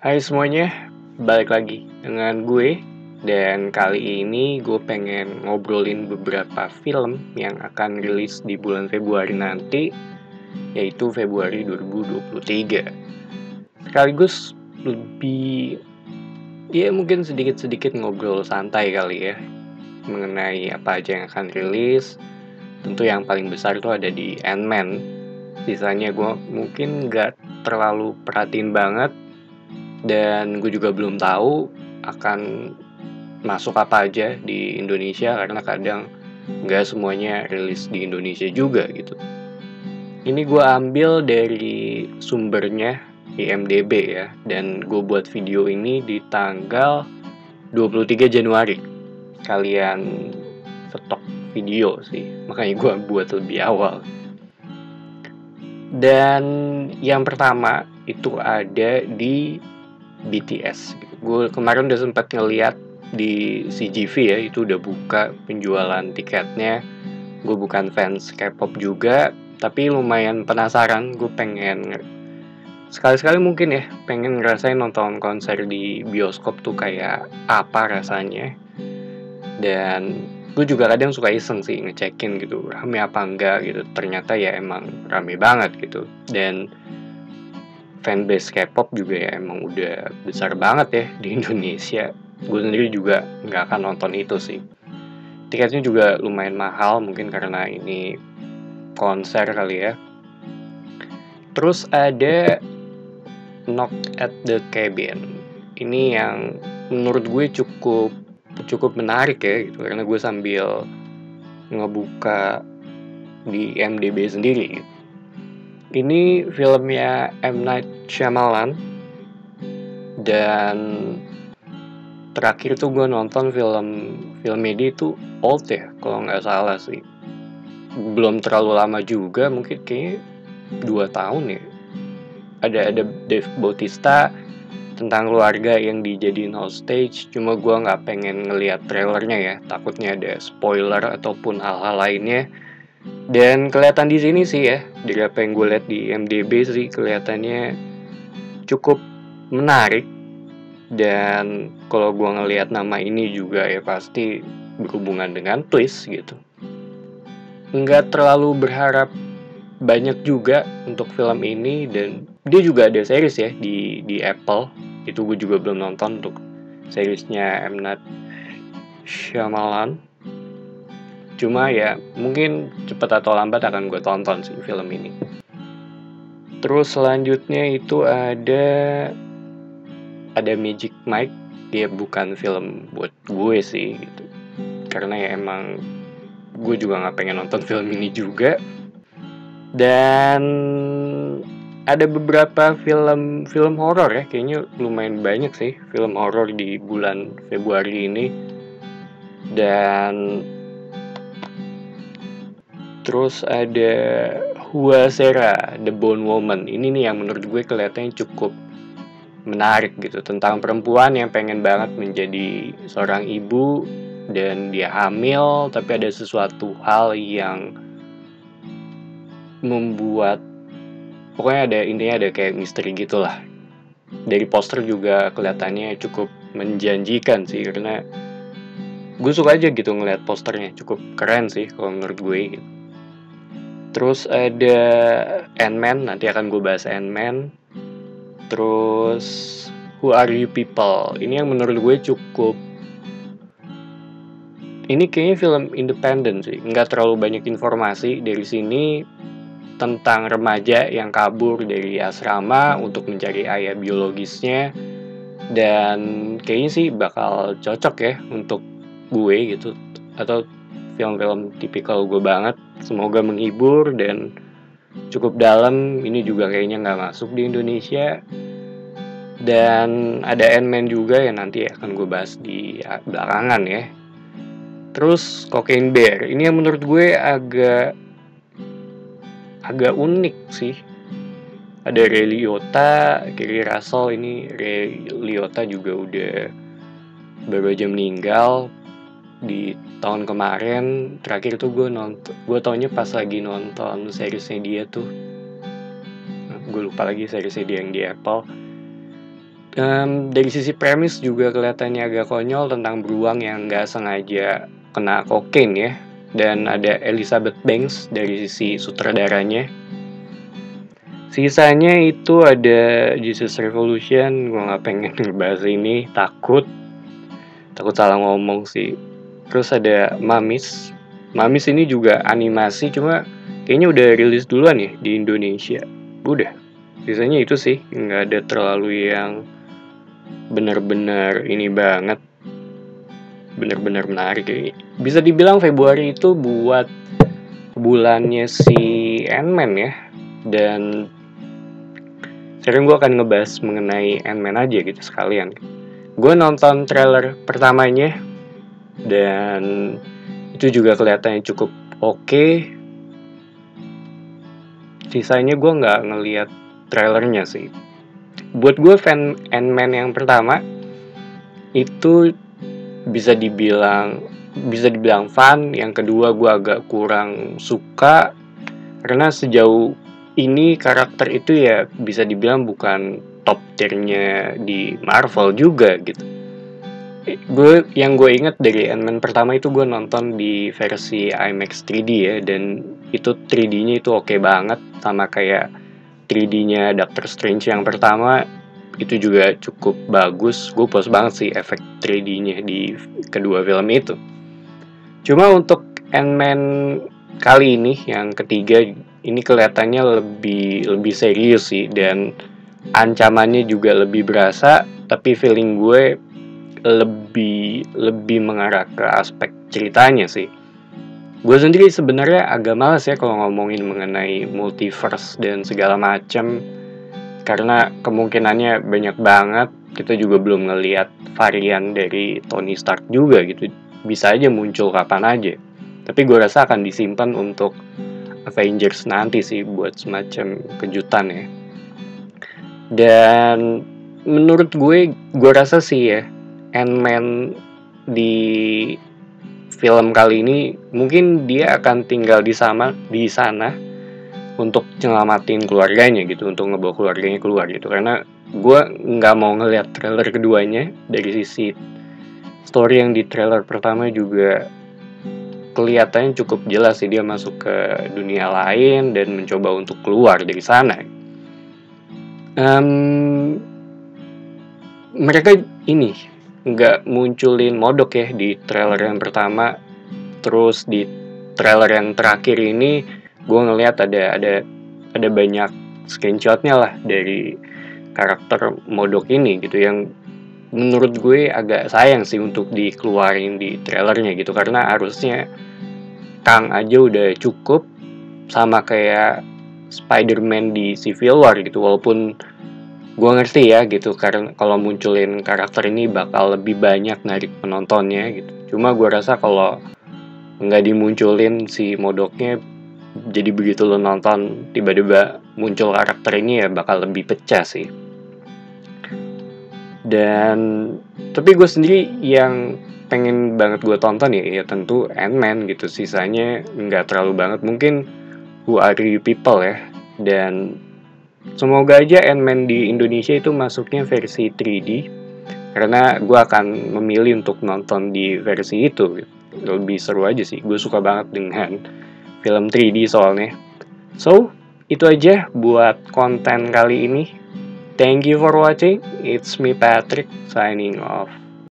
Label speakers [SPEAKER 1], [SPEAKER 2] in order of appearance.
[SPEAKER 1] Hai semuanya, balik lagi dengan gue. Dan kali ini gue pengen ngobrolin beberapa film yang akan rilis di bulan Februari nanti, yaitu Februari 2023. Sekaligus lebih, ya mungkin sedikit-sedikit ngobrol santai kali ya, mengenai apa aja yang akan rilis. Tentu yang paling besar itu ada di Ant-Man. Sisanya gue mungkin nggak terlalu perhatiin banget, dan gue juga belum tahu akan masuk apa aja di Indonesia karena kadang nggak semuanya rilis di Indonesia juga gitu. Ini gue ambil dari sumbernya IMDb ya, dan gue buat video ini di tanggal 23 Januari. Kalian stok video sih, makanya gue buat lebih awal. Dan yang pertama itu ada di BTS. Gue kemarin udah sempat ngeliat di CGV ya, itu udah buka penjualan tiketnya. Gue bukan fans K-pop juga, tapi lumayan penasaran. Gue pengen sekali-sekali mungkin ya, pengen ngerasain nonton konser di bioskop tuh kayak apa rasanya. Dan gue juga kadang suka iseng sih ngecekin gitu, rame apa enggak gitu. Ternyata ya emang rame banget gitu. Dan fanbase K-pop juga ya emang udah besar banget ya di Indonesia. Gue sendiri juga nggak akan nonton itu sih. Tiketnya juga lumayan mahal, mungkin karena ini konser kali ya. Terus ada Knock at the Cabin. Ini yang menurut gue cukup menarik ya gitu, karena gue sambil ngebuka di IMDb sendiri gitu. Ini filmnya M. Night Shyamalan, dan terakhir tuh gue nonton film ini tuh Old ya, kalau nggak salah sih. Belum terlalu lama juga, mungkin kayaknya 2 tahun ya. Ada Dave Bautista tentang keluarga yang dijadiin hostage. Cuma gue nggak pengen ngelihat trailernya ya, takutnya ada spoiler ataupun hal-hal lainnya. Dan kelihatan di sini sih ya, dari apa yang gue lihat di IMDb sih, kelihatannya cukup menarik. Dan kalau gue ngelihat nama ini juga ya pasti berhubungan dengan twist gitu. Nggak terlalu berharap banyak juga untuk film ini, dan dia juga ada series ya di Apple. Itu gue juga belum nonton untuk seriesnya M. Night Shyamalan. Cuma ya mungkin cepat atau lambat akan gue tonton sih film ini. Terus selanjutnya itu ada Magic Mike. Dia bukan film buat gue sih gitu, karena ya emang gue juga nggak pengen nonton film ini juga. Dan ada beberapa film horor ya, kayaknya lumayan banyak sih film horor di bulan Februari ini. Dan terus ada Huasera, The Bone Woman. Ini nih yang menurut gue kelihatannya cukup menarik gitu, tentang perempuan yang pengen banget menjadi seorang ibu dan dia hamil, tapi ada sesuatu hal yang membuat, pokoknya intinya ada kayak misteri gitulah. Dari poster juga kelihatannya cukup menjanjikan sih, karena gue suka aja gitu ngeliat posternya, cukup keren sih kalau menurut gue gitu. Terus ada Ant-Man, nanti akan gue bahas Ant-Man. Terus Who Are You People, ini yang menurut gue ini kayaknya film independen sih, nggak terlalu banyak informasi dari sini, tentang remaja yang kabur dari asrama untuk mencari ayah biologisnya. Dan kayaknya sih bakal cocok ya untuk gue gitu, atau film-film tipikal gue banget. Semoga menghibur dan cukup dalam. Ini juga kayaknya nggak masuk di Indonesia. Dan ada Ant-Man juga yang nanti akan gue bahas di belakangan ya. Terus Cocaine Bear, ini yang menurut gue agak unik sih. Ada Ray Liotta, Kerry Russell. Ini Ray Liotta juga udah baru aja meninggal di tahun kemarin. Terakhir tuh gue taunya pas lagi nonton seriesnya dia tuh. Gue lupa lagi seriesnya dia yang di Apple. Dari sisi premis juga kelihatannya agak konyol tentang beruang yang nggak sengaja kena kokain ya. Dan ada Elizabeth Banks dari sisi sutradaranya. Sisanya itu ada Jesus Revolution, gue nggak pengen ngebahas ini, takut salah ngomong sih. Terus ada Mamis. Mamis ini juga animasi, cuma kayaknya udah rilis duluan ya di Indonesia. Udah. Sisanya itu sih, nggak ada terlalu yang benar-benar ini banget, benar-benar menarik ya. Bisa dibilang Februari itu buat bulannya si Ant-Man ya. Dan sekarang gue akan ngebahas mengenai Ant-Man aja gitu sekalian. Gue nonton trailer pertamanya dan itu juga kelihatannya cukup oke. Sisanya gue nggak ngelihat trailernya sih. Buat gue fan Ant-Man yang pertama itu bisa dibilang fun. Yang kedua gue agak kurang suka karena sejauh ini karakter itu ya bisa dibilang bukan top tier-nya di Marvel juga gitu. Yang gue inget dari Ant-Man pertama itu gue nonton di versi IMAX 3D ya, dan itu 3D-nya itu oke banget, sama kayak 3D-nya Doctor Strange yang pertama itu juga cukup bagus. Gue puas banget sih efek 3D-nya di kedua film itu. Cuma untuk Ant-Man kali ini yang ketiga ini kelihatannya lebih serius sih, dan ancamannya juga lebih berasa, tapi feeling gue lebih mengarah ke aspek ceritanya sih. Gue sendiri sebenarnya agak malas ya kalau ngomongin mengenai multiverse dan segala macam, karena kemungkinannya banyak banget. Kita juga belum ngelihat varian dari Tony Stark juga gitu, bisa aja muncul kapan aja. Tapi gue rasa akan disimpan untuk Avengers nanti sih buat semacam kejutan ya. Dan menurut gue rasa sih ya, Ant-Man di film kali ini mungkin dia akan tinggal di sana untuk nyelamatin keluarganya gitu, untuk ngebawa keluarganya keluar gitu. Karena gue nggak mau ngeliat trailer keduanya. Dari sisi story yang di trailer pertama juga kelihatannya cukup jelas sih, dia masuk ke dunia lain dan mencoba untuk keluar dari sana. Mereka ini nggak munculin Modok ya di trailer yang pertama. Terus di trailer yang terakhir ini gue ngelihat ada banyak screenshotnya lah dari karakter Modok ini gitu, yang menurut gue agak sayang sih untuk dikeluarin di trailernya gitu, karena harusnya Kang aja udah cukup, sama kayak Spider-Man di Civil War gitu. Walaupun gue ngerti ya gitu, karena kalau munculin karakter ini bakal lebih banyak narik penontonnya gitu. Cuma gue rasa kalau nggak dimunculin si Modoknya, jadi begitu lo nonton tiba-tiba muncul karakter ini ya bakal lebih pecah sih. Dan tapi gue sendiri yang pengen banget gue tonton ya tentu Ant-Man gitu. Sisanya nggak terlalu banget, mungkin Who Are You People ya. Dan semoga aja Ant-Man di Indonesia itu masuknya versi 3D, karena gue akan memilih untuk nonton di versi itu. Lebih seru aja sih, gue suka banget dengan film 3D soalnya. So, itu aja buat konten kali ini. Thank you for watching. It's me Patrick signing off.